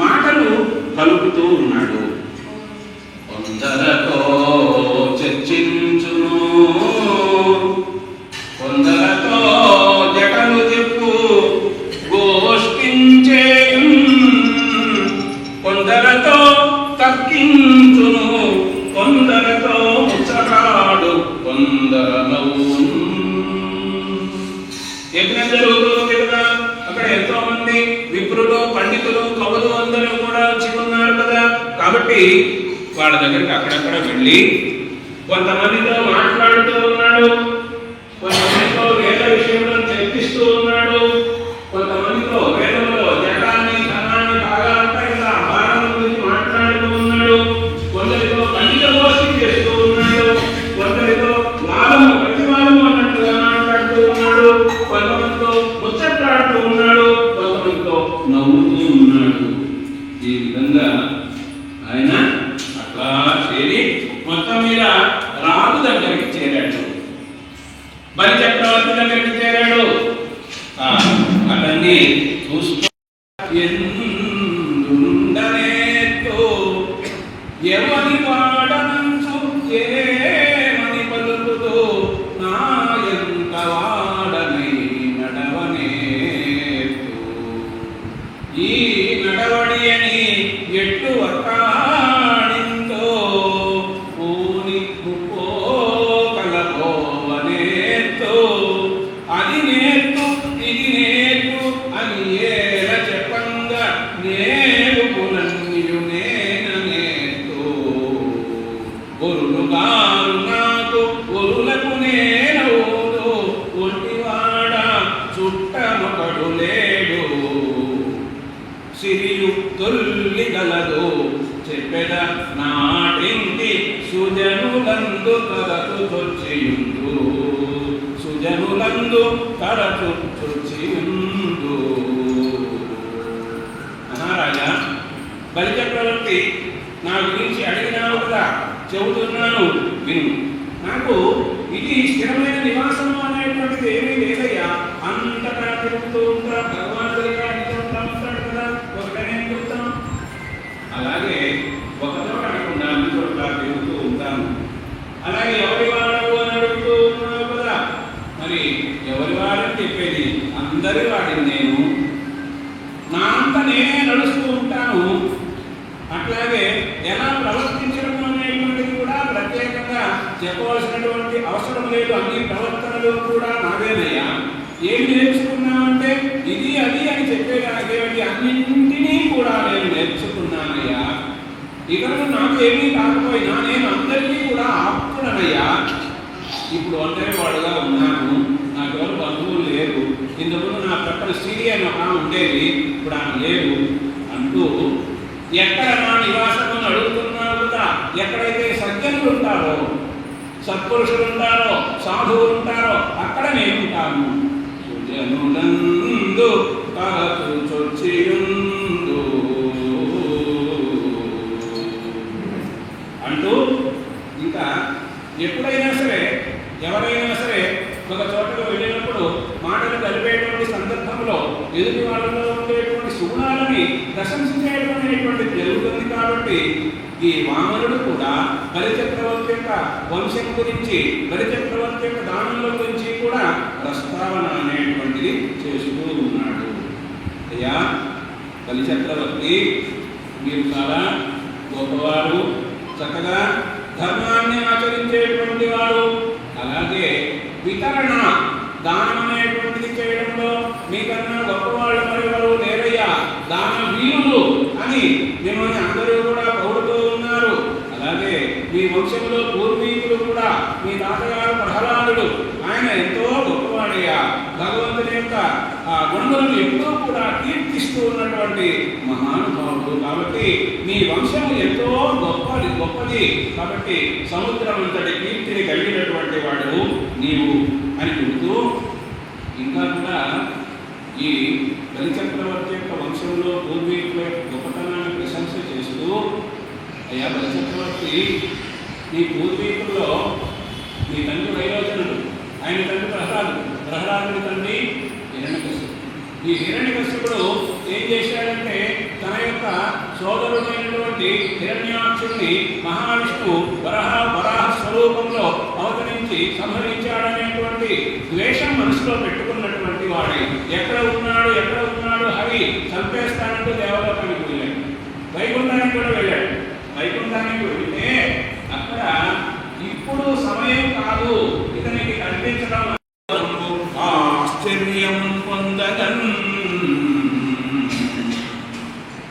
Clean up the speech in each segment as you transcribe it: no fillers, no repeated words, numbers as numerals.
మాటలు కలుపుతూ ఉన్నాడు. కొందరతో చర్చించును, కొందరతో జటలు చెప్పు గోష్ఠించే, కొందరతో తక్కించును, కొందరతో ముచ్చటాడు, కొందరు నవ్వు. యజ్ఞం జరుగుతుంది కదా, అక్కడ ఎంతో మంది విప్రులు, పండితులు, కవులు అందరూ కూడా వచ్చి ఉన్నారు కదా. కాబట్టి వాళ్ళ దగ్గరికి అక్కడక్కడ వెళ్ళి కొంతమందితో మాట్లాడుతూ ఉన్నాడు, కొంతమందితో వేద విషయంలో చర్చిస్తూ ఉన్నాడు, కొంతమందితో వేదంలో జటాన్ని ధనాన్ని బాగా ఉంటాయి కదా భారం గురించి మాట్లాడుతూ ఉన్నాడు, కొందరితో పండిత గోష్ఠి చేస్తూ ఉన్నాడు, కొందరితో వాదము ప్రతివాదము అన్నట్టుగా మాట్లాడుతూ ఉన్నాడు, కొంతమందితో ముచ్చట్లాడుతూ ఉన్నాడు, కొంతమందితో నవ్వుతూ ఉన్నాడు. ఈ విధంగా ఆయన అట్లా చేరి మొత్తం మీద రాజు దగ్గరికి చేరాడు, బలి చక్రవర్తి దగ్గరికి చేరాడు. అతన్ని చూస్తూ ఎందుండనేతో ఎవరి వాడనంచు ఏమని పలుకుతో నా ఎంత వాడని నడవనేతో ఈ నడవడి అని ఎట్టు వకాడింతో పూని ముప్పో కలపోవనేతో అది నేర్తు ఇది నేర్తు అని ఏల చెప్పంగా నేర్పులన్నీయు నేననేతో ఒరులు గారు నాకు ఒరులకు నేనవుతో ఒంటివాడ చుట్టమొకడు లేడు సిరియు తొల్లి గలదు చెప్పెద నాటింటి సుజనులందు తరచు చొచ్చియుందు సుజనులందు తరచు చొచ్చియుందు. మహారాజా, బలిచక్రవర్తి నా గురించి అడిగినావు కదా, చెబుతున్నాను విను. నాకు ఇది స్థిరమైన నివాసము అనేటువంటిది ఏమీ లేదయ్యా. అంతటా తిరుగుతూ ఉంటా, భగవంతుడిగా ఉంటాడు కదా, ఒకటనే చెప్తాం. అలాగే ఒక చోట అనకుండా అన్ని చోట్ల తిరుగుతూ ఉంటాను. అలాగే ఎవరి వాడు అని అడుగుతూ ఉన్నావు కదా, మరి ఎవరి వాడని చెప్పేది అందరి వాడిని నేను. నా అంత నేనే నడుస్తూ ఉంటాను. అట్లాగే ఎలా ప్రవర్తించడం అనేటువంటిది కూడా ప్రత్యేకంగా చెప్పవలసినటువంటి అవసరం లేదు. అన్ని ప్రవర్తనలు కూడా నావేనయ్యా. ఏమి నేర్చుకున్నామంటే ఇది అది అని చెప్పేదానికి అన్నింటినీ కూడా నేను నేర్చుకున్నానయ్యా. ఇక నాకు ఏమీ కాకపోయినా నేను అందరికీ కూడా ఆప్తుడనయ్యా. ఇప్పుడు ఒంటరి వాడుగా ఉన్నాను, నాకెవరు బంధువులు లేరు. ఇంతకుముందు నా పక్కన సిరి అని ఒక ఉండేది, ఇప్పుడు ఆమె లేరు అంటూ ఎక్కడ నా నివాసము అడుగుతున్నావు కదా. ఎక్కడైతే సజ్జనులు ఉంటారో, సత్పురుషులు ఉంటారో, సాధువులు ఉంటారో అక్కడ నేను ఉంటాను. సుజనులందు తరచు చొచ్చియుందు అంటూ ఇంకా ఎప్పుడైనా సరే ఎవరైనా సరే ఒక చోటకు వెళ్ళినప్పుడు మాటలు కలిపేటువంటి సందర్భంలో ఎదుటి వాళ్ళలో ఉండేటువంటి సుగుణాలని ప్రశంసించేటువంటిది జరుగుతుంది. కాబట్టి ఈ వామనుడు కూడా బలిచక్రవర్తి యొక్క వంశం గురించి, బలిచక్రవర్తి యొక్క దానంలో గురించి కూడా ప్రస్తావన అనేటువంటిది చేస్తూ ఉన్నాడు. అయ్యా బలిచక్రవర్తి, మీరు చాలా గొప్పవారు, చక్కగా ధర్మాన్ని ఆచరించేటువంటి వారు. అలాగే వితరణ దానం అనేటువంటిది చేయడంలో మీకన్నా గొప్పవాళ్ళు మరెవరు లేరయ్యా. దాన వీరులు అని మిమ్మల్ని అందరూ కూడా పొగుడుతూ ఉన్నారు. అలాగే మీ వంశంలో పూర్వీకులు కూడా, మీ తాతగారు ప్రహ్లాదుడు, ఆయన ఎంతో గొప్పవాడయ్యా. భగవంతుని యొక్క ఆ గుణములను ఎప్పుడూ కూడా కీర్తిస్తూ ఉన్నటువంటి మహానుభావుడు. కాబట్టి మీ వంశము ఎంతో గొప్పది. కాబట్టి సముద్రం అంతటి కీర్తిని కలిగినటువంటి వాడు నీవు అని చెబుతూ, ఇంకా కూడా ఈ బలిచక్రవర్తి యొక్క వంశంలో పూర్వీకుల యొక్క గొప్పతనాన్ని ప్రశంస చేస్తూ, అయ్యా బలిచక్రవర్తి, నీ పూర్వీకుల్లో నీ తండ్రి వైరోచనుడు, ఆయన తండ్రి ప్రహ్లాదుడి తండ్రి హిరణ్యకశిపుడు, ఈ హిరణ్యకశిపుడు ఏం చేశాడంటే తన యొక్క సోదరుడైనటువంటి హిరణ్యాక్షుడిని మహావిష్ణువు వరాహ స్వరూపంలో అవతరించి సంహరించాడనేటువంటి ద్వేషం మనసులో పెట్టుకున్నటువంటి వాడే ఎక్కడ ఉన్నాడు హరి చంపేస్తానంటూ దేవలోకానికి వెళ్ళాడు. వైకుంఠానికి కూడా వెళ్ళాడు. వైకుంఠానికి వెళితే అక్కడ ఇప్పుడు సమయం కాదు ఇతనికి కనిపించడం ఆశ్చర్యం పొందగన్.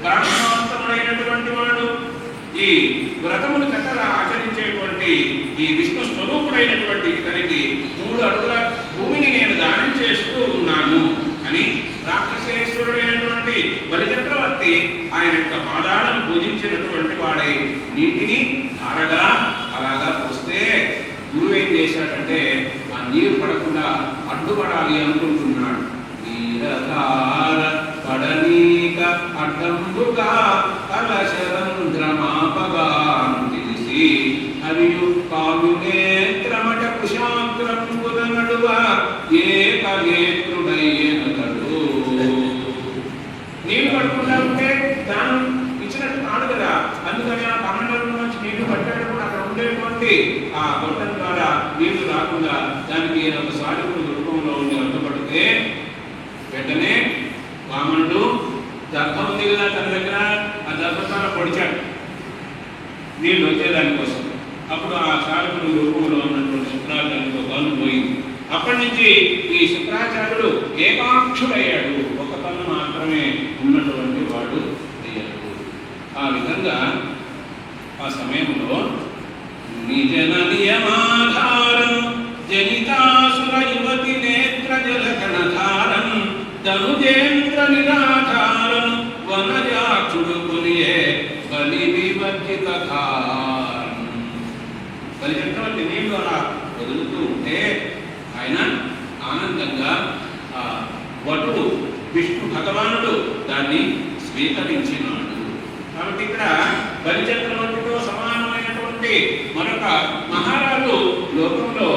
బ్రాహ్మణోత్తముడైనటువంటి వాడు ఈ వ్రతములు చక్కగా ఆచరించేటువంటి ఈ విష్ణు స్వరూపుడైనటువంటి ఇతనికి 3 అడుగుల భూమిని నేను దానం చేస్తూ ఉన్నాను అని రాక్షసేశ్వరుడైనటువంటి బలిచక్రవర్తి ఆయన యొక్క పాదాలను పూజించినటువంటి వాడే నీటిని ధారగా అలాగా పోస్తే గురువు ఏం చేశాడంటే ఆ నీరు పడకుండా అడ్డుపడాలి అనుకుంటున్నాడు. నీరధార పడనీక అడ్డంబుగా కలశరంధ్రమాపగా తెలిసి హరియు కావ్యునేత్రమట కుశాగ్రంబుల నడువ ఏకనేత్రుడయ్యనతడు. నీళ్లు పడకుండా ఉంటే దానం ఇచ్చినట్టు కాదు కదా. అందుకని ఆ 12 నుంచి నీళ్లు పట్టేటప్పుడు అక్కడ ఉండేటువంటి ఆ గొట్టం ద్వారా నీళ్లు రాకుండా దానికి ఒక సాధకుడు రూపంలో ఉండి అడ్డుపడితే వెంటనే వామనుడు దర్భం ఉంది కదా తన దగ్గర, ఆ దర్భతాన పొడిచాడు నీళ్లు వచ్చేదానికోసం. అప్పుడు ఆ సాధకుడు రూపంలో ఉన్నటువంటి శుక్రాచార్యుడు కన్ను పోయింది. అప్పటి నుంచి ఈ శుక్రాచార్యుడు ఏకాక్షుడయ్యాడు. ఒక కన్ను మాత్రమే ఉన్నటువంటి వాడు అయ్యాడు. ఆ విధంగా ఆ సమయంలో నిజన నియమాధారం జనితాసుర యువతి నేత్ర జలకణధారం ధనుజేంద్ర నిరాధారం వనజాక్షుడు కొనియే బలి వివర్జిత ధారం. బలి చక్రవర్తి నీళ్ళు అలా వదులుతూ ఉంటే ఆయన ఆనందంగా వటుడు విష్ణు భగవానుడు దాన్ని స్వీకరించినాడు. కాబట్టి ఇక్కడ బలి చక్రవర్తితో సమానమైనటువంటి మరొక మహారాజు లోకంలో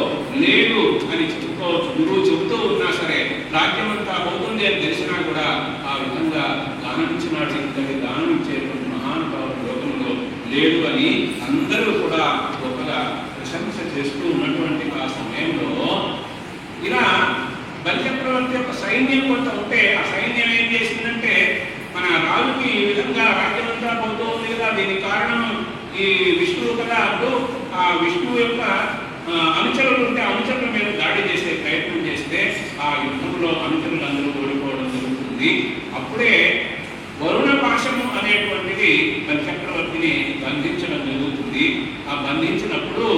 లేడు అని చెప్పుకోవచ్చు. గురువు చెబుతూ ఉన్నా సరే రాజ్యమంతా పోతుంది అని తెలిసినా కూడా ఆ విధంగా దానమిచ్చినాడు. ఇంతటి దానం ఇచ్చేటువంటి మహానుభావుడు లోకంలో లేడు అని అందరూ కూడా గొప్పగా ప్రశంస చేస్తూ ఉన్నటువంటి ఆ సమయంలో ఇలా బలిచక్రవర్తి యొక్క సైన్యం కొంత ఉంటే ఆ సైన్యం ఏం చేసిందంటే మన రాజుకి ఈ విధంగా రాజ్యమంతా పోతూ ఉంది కదా, దీనికి కారణం ఈ విష్ణువు కదా. అప్పుడు ఆ విష్ణువు యొక్క అనుచరులు ఉంటే అనుచరుల మీద దాడి చేసే ప్రయత్నం చేస్తే ఆ యుద్ధంలో అనుచరులందరూ ఓడిపోవడం జరుగుతుంది. అప్పుడే వరుణ పాశము అనేటువంటిది బలిచక్రవర్తిని బంధించడం జరుగుతుంది. ఆ బంధించినప్పుడు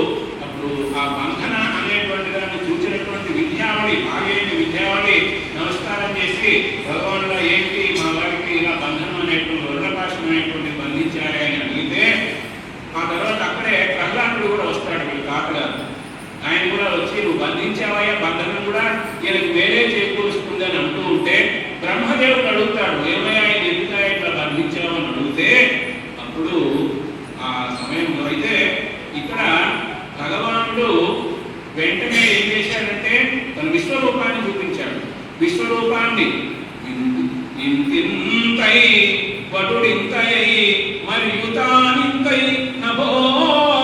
అప్పుడు ఆ బంధన అనేటువంటి దాన్ని చూసినటువంటి విద్యావళి భాగైన విద్యావళి నమస్కారం చేసి భగవానుడు ఏంటి మా వారికి ఇలా బంధనం అనేటువంటి వరుణపాశం అనేటువంటి బంధించాలి అని అడిగితే ఆ తర్వాత అక్కడే ప్రహ్లాదుడు కూడా వస్తాడు. వీళ్ళు కాకడారు ఆయన కూడా వచ్చి నువ్వు బంధించావయ్యా, బంధనం కూడా ఈయనకి వేరే చేకూరుస్తుంది అని అంటూ ఉంటే బ్రహ్మదేవుడు అడుగుతాడు ఏమయ్యా ఆయన ఎందుకు ఇట్లా బంధించావని అడిగితే అప్పుడు ఆ సమయంలో అయితే ఇక్కడ భగవానుడు వెంటనే ఏం చేశాడంటే తన విశ్వరూపాన్ని చూపించాడు. విశ్వరూపాన్ని ఇంతింతై వటుడింతై మరియు తానింతై నభో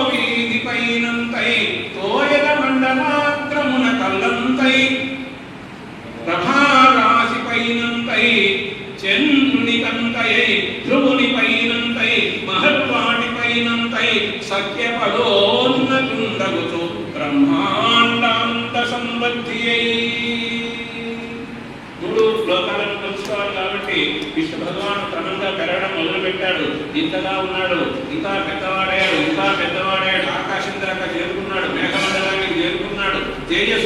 వీధి పైనంతై తోయల మండమాత్రమున కల్లంతై ప్రభారాశి పైనంతై చంద్రుని కంతయై ధ్రువుని పైనంతై మహర్వాటి పైనంతై సత్యపదోన్నతుండగుచు బ్రహ్మాండాంత సంబద్ధియై. 3 లోకాలను తెలుసుకోవాలి కాబట్టి విష్ణు భగవాను క్రమంగా పెరగడం మొదలుపెట్టాడు. ఇంతగా ఉన్నాడు, ఇంకా పెద్దవాడాడు, ఆకాశం దాకా చేరుకున్నాడు, మేఘమండలానికి చేరుకున్నాడు, తేజో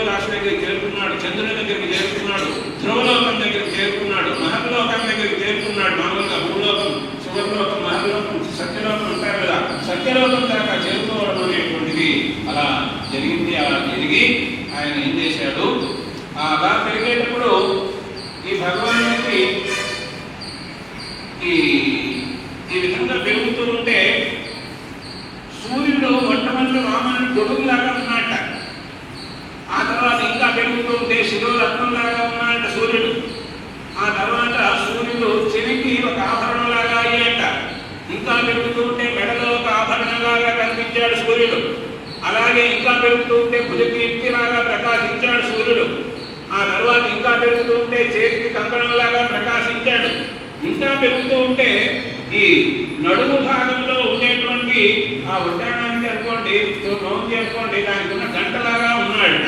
రాశి దగ్గరికి చేరుకున్నాడు, చంద్రుని దగ్గరికి చేరుకున్నాడు, ధ్రువలోకం దగ్గరికి చేరుకున్నాడు, మహర్లోకం దగ్గరికి చేరుకున్నాడు. మామూలుగా భూలోకం, సువర్లోకం, మహర్లోకం, సత్యలోకం ఉంటారు కదా, సత్యలోకం దాకా చేరుకోవడం అనేటువంటిది అలా జరిగింది. అలా జరిగి ఆయన ఏం చేశాడు, అలా పెరిగేటప్పుడు ఈ భగవానుడికి ఈ విధంగా పెరుగుతూ ఉంటే సూర్యుడు మొట్టమొదటి రామని గొడుగులాగా ఉన్నట్ట. ఆ తర్వాత ఇంకా పెరుగుతూ ఉంటే శిరోరత్నంలాగా ఉన్నాడంట సూర్యుడు. సూర్యుడు. అలాగే ఇంకా పెరుగుతూ ఉంటే భుజకీర్తిలాగా ప్రకాశించాడు సూర్యుడు. ఆ తర్వాత ఇంకా పెరుగుతూ ఉంటే చేతికి కంకణంలాగా ప్రకాశించాడు. ఇంకా పెరుగుతూ ఉంటే ఈ నడుము భాగంలో ఉండేటువంటి ఆ ఉద్యానానికి అనుకోండి, మౌంతి అనుకోండి, దానికి ఉన్న గంటలాగా ఉన్నాడట.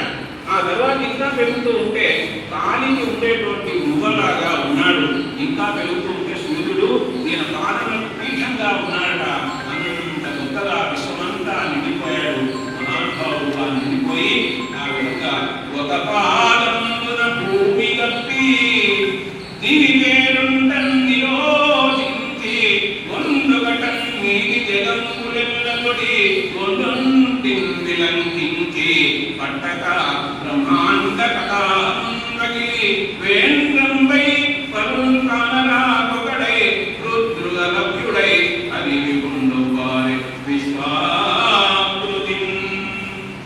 ఆ తర్వాత ఇంకా పెరుగుతూ ఉంటే కాలికి ఉండేటువంటి మువ్వలాగా ఉన్నాడు. ఇంకా పెరుగుతూ ఉంటే సూర్యుడు ఈయన పాదములకు పీఠంగా ఉన్నాడట. అంత గొప్పగా విశ్వమంతా నిండిపోయాడు. మహానుభావుడుగా నిండిపోయి ఆ విధంగా ఒక పాదమున భూమి కప్పి దివి వేరుండనియోచించి ఒండుగటం నీటి జగములెల్లబడి ఒండుంటిందిలంకించి పట్టక బ్రహ్మాండ కథాంగి వేంద్రంబై పరుణ్ కానరాకొకడై రుద్రుగలభ్యుడై అది విపుండు వారి విశ్వాకృతి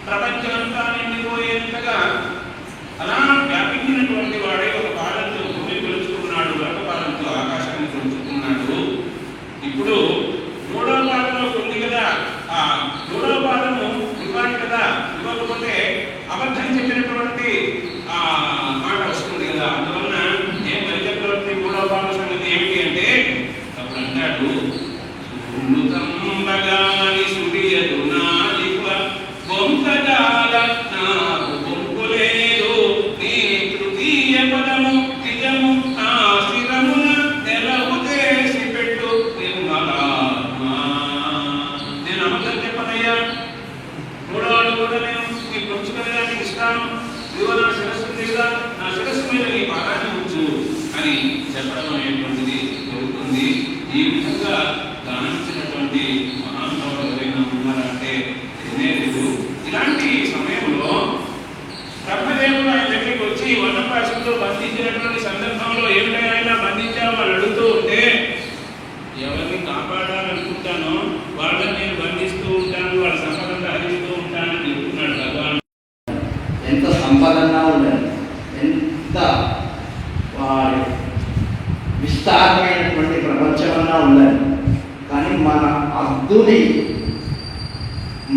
ప్రపంచమంతా నిండిపోయేంతగా అలా వ్యాపించినటువంటి వాడే ఒక పాదంతో భూమి కొలుచుకున్నాడు, ఒక పాదంతో ఆకాశాన్ని కొలుచుకున్నాడు. ఇప్పుడు మూడవ పాదంలో ఉంది కదా, ఆ మూడవ పాదము ఇవ్వాలి కదా, ఇవ్వకపోతే అబద్ధం చెప్పినటువంటి ఆ మాట వస్తుంది కదా. అందువలన నేను బలిచక్రవర్తి మూడవ పాదం సంగతి ఏమిటి అంటే అప్పుడు అంటాడు, సుమృతంబగాని సుడియదు నాలిక బొంకజాల నాకు బొంకులేదు నీ తృతీయ పదము నిజము నా శిరమున నెలవు చేసి పెట్టు నిర్మలాత్మా. నేను అబద్ధం చెప్పనయ్యా, మూడవాడు కూడా నేను నీ పొంచుకునేదానికి ఇస్తాను. ఇదిగో నా శిరస్సు ఉంది కదా, నా శిరస్సు మీద నీ పాదాన్ని ఉంచు అని చెప్పడం అనేటువంటిది జరుగుతుంది. ఈ విధంగా గానించినటువంటి మహానుభావులు ఎవరైనా ఉన్నారంటే లేదు. ఇలాంటి సమయంలో బ్రహ్మదేవుడు ఆయన దగ్గరికి వచ్చి వనపాశంతో బంధించినటువంటి సందర్భంలో ఏమిటైనా బంధించాలో వాళ్ళు అడుగుతూ ఉంటే ఎవరిని కాపాడాలనుకుంటానో వాళ్ళని నేను బంధిస్తూ ఉంటాను, వాళ్ళ సంపదంతా హరిస్తూ ఉంటానని చెప్తున్నాడు భగవాన్. ఎంత సంపదన్నా ఉండాలి, ఎంత విస్తారమైనటువంటి ప్రపంచమన్నా ఉండాలి, కానీ మన అద్దుని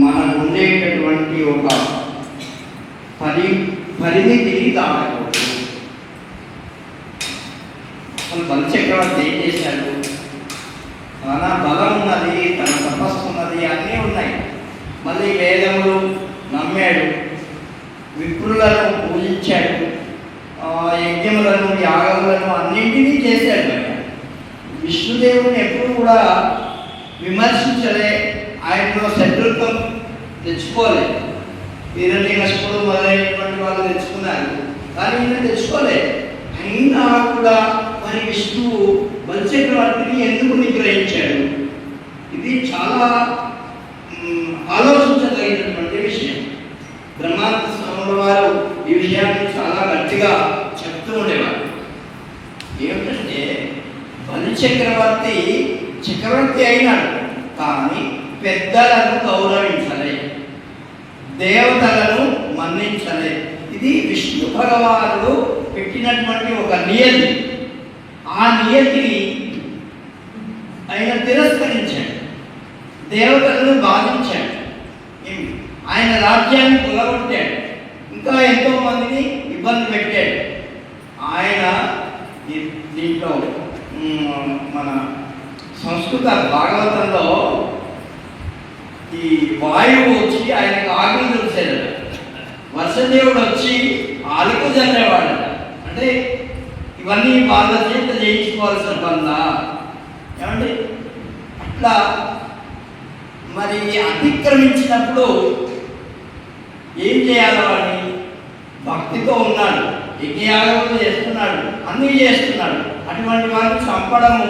మనకు ఉండేటటువంటి ఒక పరిమితిని దాటకూడదు. అసలు బలిచక్రవర్తి ఏం చేశాడు? తన బలం ఉన్నది, తన తపస్సు ఉన్నది, అన్నీ ఉన్నాయి. మళ్ళీ వేదములు నమ్మాడు, విప్రులను పూజించాడు, యజ్ఞములను యాగములను అన్నింటినీ చేశాడు. విష్ణుదేవుని ఎప్పుడు కూడా విమర్శించలే, ఆయనలో శత్రుత్వం తెచ్చుకోలే. హిరణ్యకశిపుడు మొదలైనటువంటి వాళ్ళు తెచ్చుకున్నారు, కానీ ఈయన తెచ్చుకోలే. అయినా కూడా మరి విష్ణువు బలిచక్రవర్తిని ఎందుకు నిగ్రహించాడు? ఇది చాలా ఆలోచించదగినటువంటి విషయం. బ్రహ్మానంద స్వాముల వారు ఈ విషయాన్ని చాలా గట్టిగా చెప్తూ ఉండేవారు. ఏమిటంటే బలిచక్రవర్తి చక్రవర్తి అయినాడు, కానీ పెద్దలను గౌరవించలే, దేవతలను మన్నించలే. ఇది విష్ణు భగవానుడు పెట్టినటువంటి ఒక నియతి. ఆ నియతిని ఆయన తిరస్కరించాడు, దేవతలను బాధించాడు, ఆయన రాజ్యాన్ని కూలగొట్టాడు, ఇంకా ఎంతో మందిని ఇబ్బంది పెట్టాడు. ఆయన దీంట్లో మన సంస్కృత భాగవతంలో ఈ వాయువు వచ్చి ఆయనకు ఆజ్ఞ తెలిసేదట, వర్షదేవుడు వచ్చి ఆలుకు చల్లేవాడట. అంటే ఇవన్నీ వాళ్ళ చేత చేయించుకోవాల్సిన పనులా ఏమండి? అట్లా మరి అతిక్రమించినప్పుడు ఏం చేయాలి? వాడిని భక్తితో ఉన్నాడు, యజ్ఞయాగములు చేస్తున్నాడు, అన్నీ చేస్తున్నాడు. అటువంటి వారిని చంపడము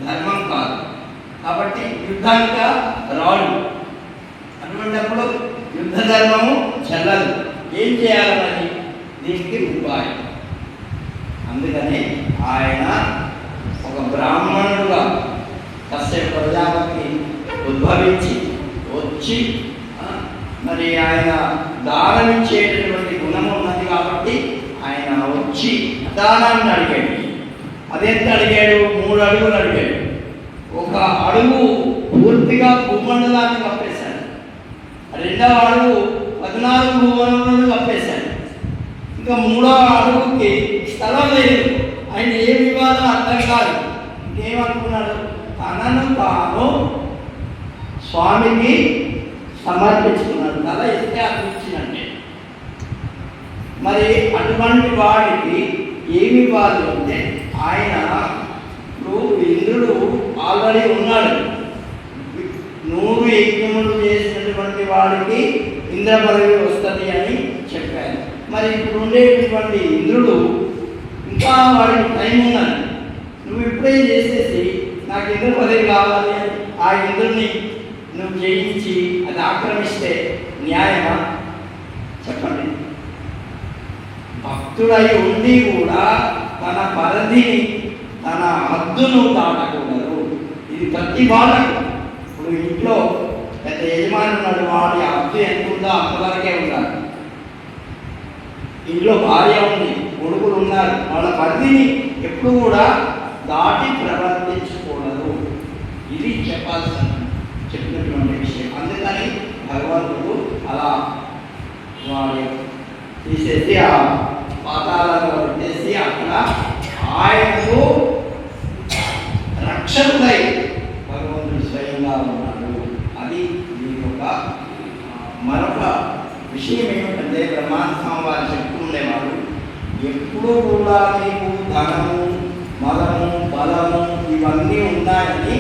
ధర్మం కాదు. కాబట్టి యుద్ధానికి రాడు. అటువంటిప్పుడు యుద్ధ ధర్మము చెల్లదు. ఏం చేయాలని దీనికి ఉపాయం. అందుకని ఆయన ఒక బ్రాహ్మణుడుగా కశ్యప ప్రజాపతి ఉద్భవించి వచ్చి మరి ఆయన దానమిచ్చేటటువంటి గుణం ఉన్నది కాబట్టి ఆయన వచ్చి దానాన్ని అడిగాడు. అదెంత అడిగాడు? 3 అడుగులు అడిగాడు. ఒక అడుగు పూర్తిగా భూమండలాన్ని కప్పేశాడు. రెండవ అడుగు 14 భువనములను కప్పేశాడు. ఇంకా మూడవ అడుగుకి స్థలం లేదు. ఆయన ఏ వివాదం అర్థం కాదు. ఇంకేమనుకున్నాడు? తనను తాను స్వామికి సమర్పించుకున్నాడు. తల ఇస్తే అది ఇచ్చినట్టే. మరి అటువంటి వాడికి ఏమి ఇవ్వాలి అంటే, ఆయన ఇప్పుడు ఇంద్రుడు ఆల్రెడీ ఉన్నాడు. 100 యజ్ఞములు చేసినటువంటి వాడికి ఇంద్ర పదవి వస్తుంది అని చెప్పారు. మరి ఇప్పుడు ఉండేటటువంటి ఇంద్రుడు ఇంకా వాడికి టైం ఉన్నది. నువ్వు ఇప్పుడే చేసేసి నాకు ఇంద్ర పదవి కావాలి అని ఆ ఇంద్రుడిని నువ్వు జయించి అది ఆక్రమిస్తే న్యాయమా? చెప్పండి. భక్తుడై ఉండి కూడా తన పరిధిని, తన హద్దును దాటకూడదు. ఇది ప్రతి వాళ్ళకు. ఇప్పుడు ఇంట్లో పెద్ద యజమాని ఉన్నాడు, వాడి హద్దు ఎంత ఉందో అంతవరకే ఉండాలి. ఇంట్లో భార్య ఉంది, కొడుకులు ఉన్నారు, వాళ్ళ పరిధిని ఎప్పుడు కూడా దాటి ప్రవర్తించకూడదు. ఇది చెప్పినటువంటి విషయం. అందుకని భగవంతుడు అలా వారి తీసేసి ఆ పాతాలను పెట్టేసి అక్కడ ఆయనకు రక్షకుడై భగవంతుడు స్వయంగా ఉన్నాడు. అది దీని యొక్క మరొక విషయం ఏమిటంటే, బ్రహ్మాండ స్వామి వారు చెప్తూ ఉండేవారు, ఎప్పుడూ కూడా నీకు ధనము, మదము, బలము ఇవన్నీ ఉన్నాయని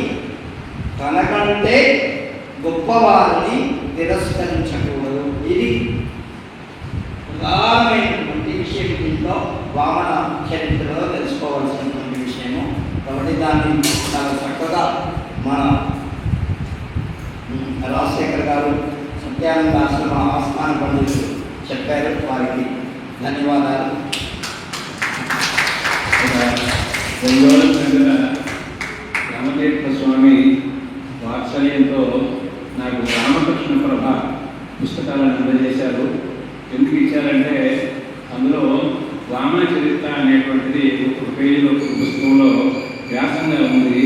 తనకంటే గొప్పవారిని తిరస్కరించకూడదు. ఇది ప్రధానమైనటువంటి విషయం. దీంట్లో వామన చరిత్రలో తెలుసుకోవాల్సినటువంటి విషయము. కాబట్టి దాన్ని చాలా చక్కగా మన రాజశేఖర్ గారు సత్యానంద ఆశ్రమ ఆస్థాన పండితులు చెప్పారు. వారికి ధన్యవాదాలు. 2 రోజుల కిందట రామతీర్థ స్వామి వాత్సల్యంతో నాకు రామకృష్ణ ప్రభ పుస్తకాలను అందజేశారు. ఎందుకు ఇచ్చారంటే, అందులో వామన చరిత్ర అనేటువంటిది ఒక పేజీలో, ఒక పుస్తకంలో వ్యాసంగా ఉంది.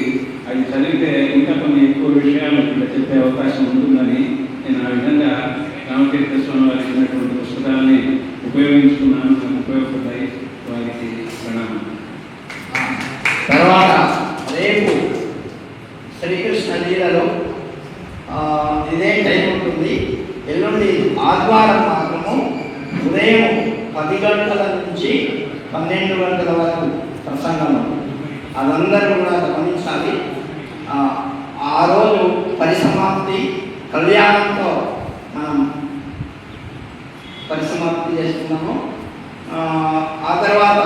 అది చదివితే ఇంకా కొన్ని ఎక్కువ విషయాలు ఇక్కడ చెప్పే అవకాశం ఉంటుందని నేను ఆ విధంగా రామతీర్థ స్వామి వారికి ఇచ్చినటువంటి పుస్తకాలని ఉపయోగించుకున్నాను. నాకు ఉపయోగపడ్డాయి. వారికి ప్రణామం. తర్వాత రేపు శ్రీకృష్ణ లీలలో ఇదే టైం ఉంటుంది. ఎల్లుండి ఆదివారం మాత్రము ఉదయం 10 గంటల నుంచి 12 గంటల వరకు ప్రసంగము. అదందరూ కూడా గమనించాలి. ఆ రోజు పరిసమాప్తి కళ్యాణంతో మనం పరిసమాప్తి చేసుకున్నాము. ఆ తర్వాత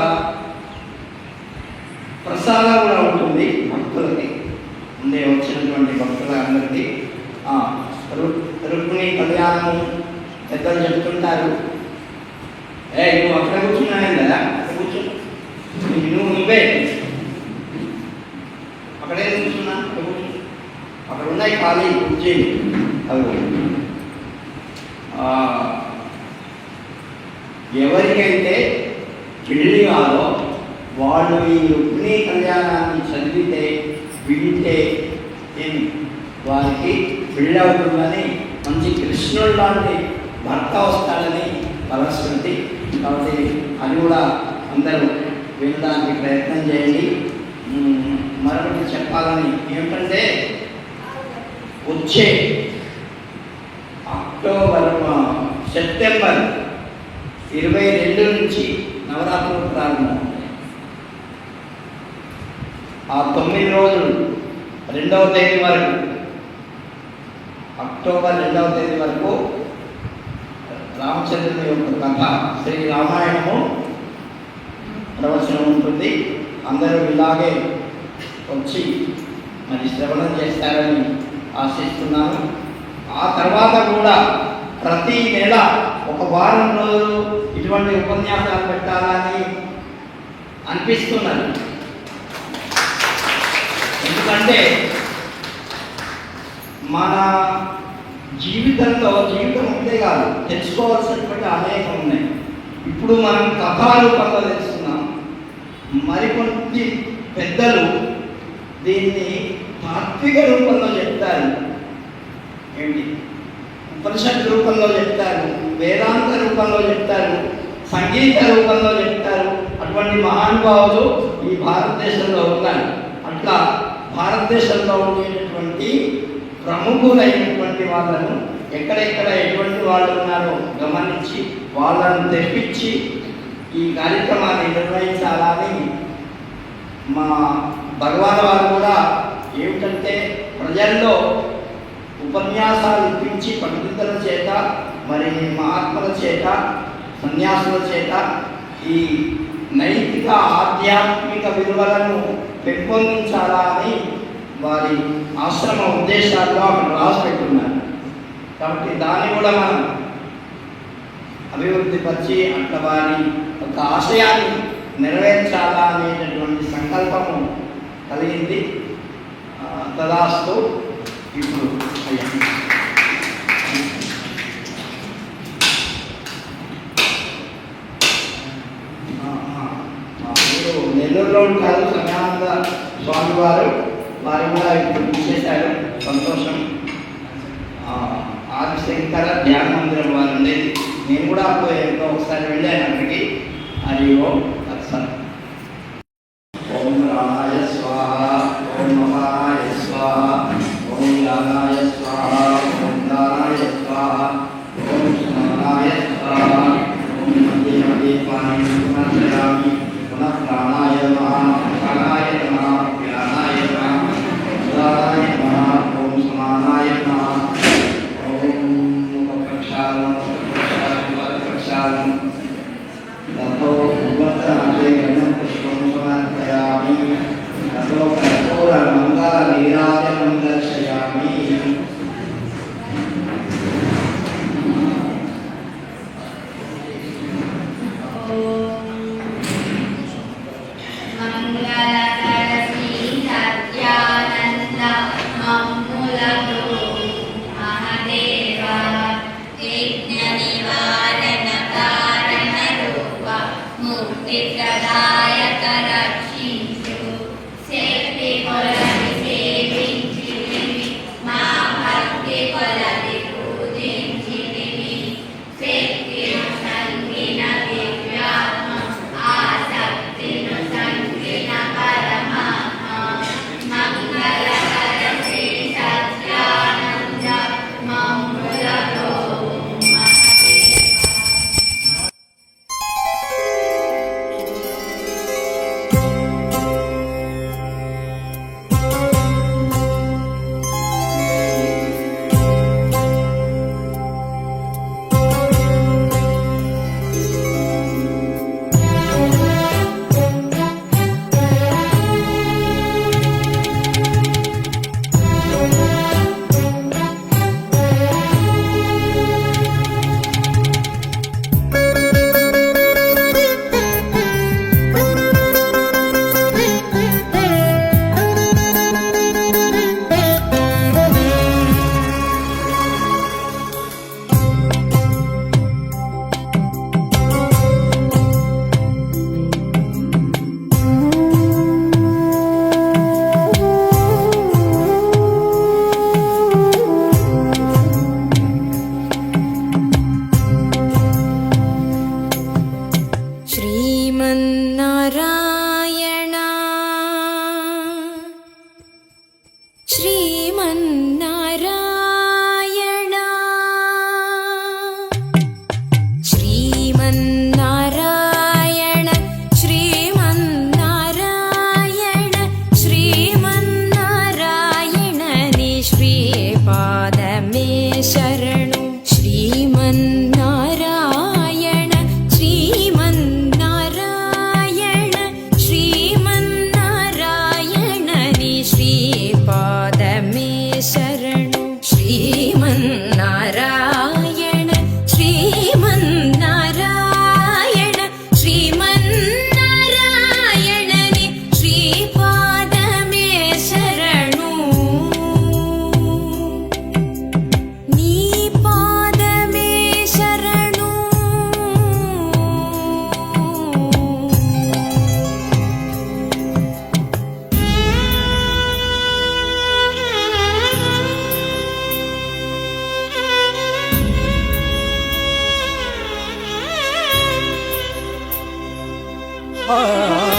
ప్రసాదం కూడా ఉంటుంది భక్తులకి, ఉండే వచ్చినటువంటి భక్తులందరికీ. రుక్మిణి కళ్యాణము పెద్దలు చెప్తుంటారు. నువ్వు అక్కడ కూర్చున్నాను కదా, అక్కడ కూర్చో, నువ్వే అక్కడే కూర్చున్నా, అక్కడ ఉన్నాయి ఖాళీ కుర్చీలు. అవి ఎవరికైతే పెళ్ళి కాదో వాళ్ళు ఈ రుక్మిణీ కళ్యాణాన్ని చదివితే, వింటే ఏమి వారికి పెళ్ళవుతుందని, మంచి కృష్ణుడు లాంటి భర్త వస్తాడని బలశ్రుతి. కాబట్టి అది కూడా అందరూ వినడానికి ప్రయత్నం చేయండి. మరొకటి చెప్పాలని ఏమిటంటే, వచ్చే సెప్టెంబర్ 22 నుంచి నవరాత్రులు ప్రారంభం. ఆ 9 రోజులు 2వ తేదీ వరకు, అక్టోబర్ 2వ తేదీ వరకు రామచంద్రుని యొక్క కథ, శ్రీ రామాయణము ప్రవచనం ఉంటుంది. అందరూ ఇలాగే వచ్చి మరి శ్రవణం చేస్తారని ఆశిస్తున్నాను. ఆ తర్వాత కూడా ప్రతి నెల 1 వారం రోజులు ఇటువంటి ఉపన్యాసాలు పెట్టాలని అనిపిస్తున్నది. ఎందుకంటే మన జీవితంలో జీవితం ఉంటే కాదు, తెలుసుకోవాల్సినటువంటి అనేకం ఉన్నాయి. ఇప్పుడు మనం కథా రూపంలో తెలుస్తున్నాం. మరికొంత పెద్దలు దీన్ని తాత్విక రూపంలో చెప్తారు. ఏంటి ఉపనిషత్ రూపంలో చెప్తారు, వేదాంత రూపంలో చెప్తారు, సంగీత రూపంలో చెప్తారు. అటువంటి మహానుభావులు ఈ భారతదేశంలో ఉన్నారు. అట్లా భారతదేశంలో ఉండేటటువంటి ప్రముఖులైనటువంటి వాళ్ళను ఎక్కడెక్కడ ఎటువంటి వాళ్ళు ఉన్నారో గమనించి వాళ్ళను తెప్పించి ఈ కార్యక్రమాన్ని నిర్వహించాలని మా భగవాన్ వారు కూడా ఏమిటంటే ప్రజల్లో ఉపన్యాసాలు ఇప్పించి పండితుల చేత మరి మహాత్ముల చేత సన్యాసుల చేత ఈ నైతిక ఆధ్యాత్మిక విలువలను పెంపొందించాలా అని వారి ఆశ్రమ ఉద్దేశాల్లో అక్కడ రాసి పెట్టున్నారు. కాబట్టి దాన్ని కూడా మనం అభివృద్ధి పరిచి అట్లా వారి ఒక ఆశయాన్ని నెరవేర్చాలా అనేటటువంటి సంకల్పము కలిగింది. తదాస్తు. ఇప్పుడు మీరు నెల్లూరులో ఉంటారు సమయానంద స్వామి వారు కూడా ఇప్పుడు చేశారు. సంతోషం. ఆదిశంకర ధ్యాన మందిరం వారు ఉండేది. నేను కూడా అప్పుడు ఎంతో ఒకసారి వెళ్ళాను అక్కడికి. హరి ఓం తత్సత్. ఓం రామాయ స్వాహ, ఓం నమాయ స్వాహ, ఓం యానాయ స్వాహ, ఓం దానాయ స్వాహ, ఓం స్మరణాయ స్వాహ, ఓం మధ్య మధ్య పాని పునః పునః ప్రాణాయ నమః, ప్రాణాయ నమః, జ్ఞానాయ నమః, ఉదారాయ నమః, ఓం సమానాయ నమః, ఓం ప్రక్షాళనం ప్రక్షాళనం తతో భగవతాదే గణం పుష్పం సమర్పయామి, తతో కర్పూర మంగళ నీరాజనం దర్శయామి. ఆ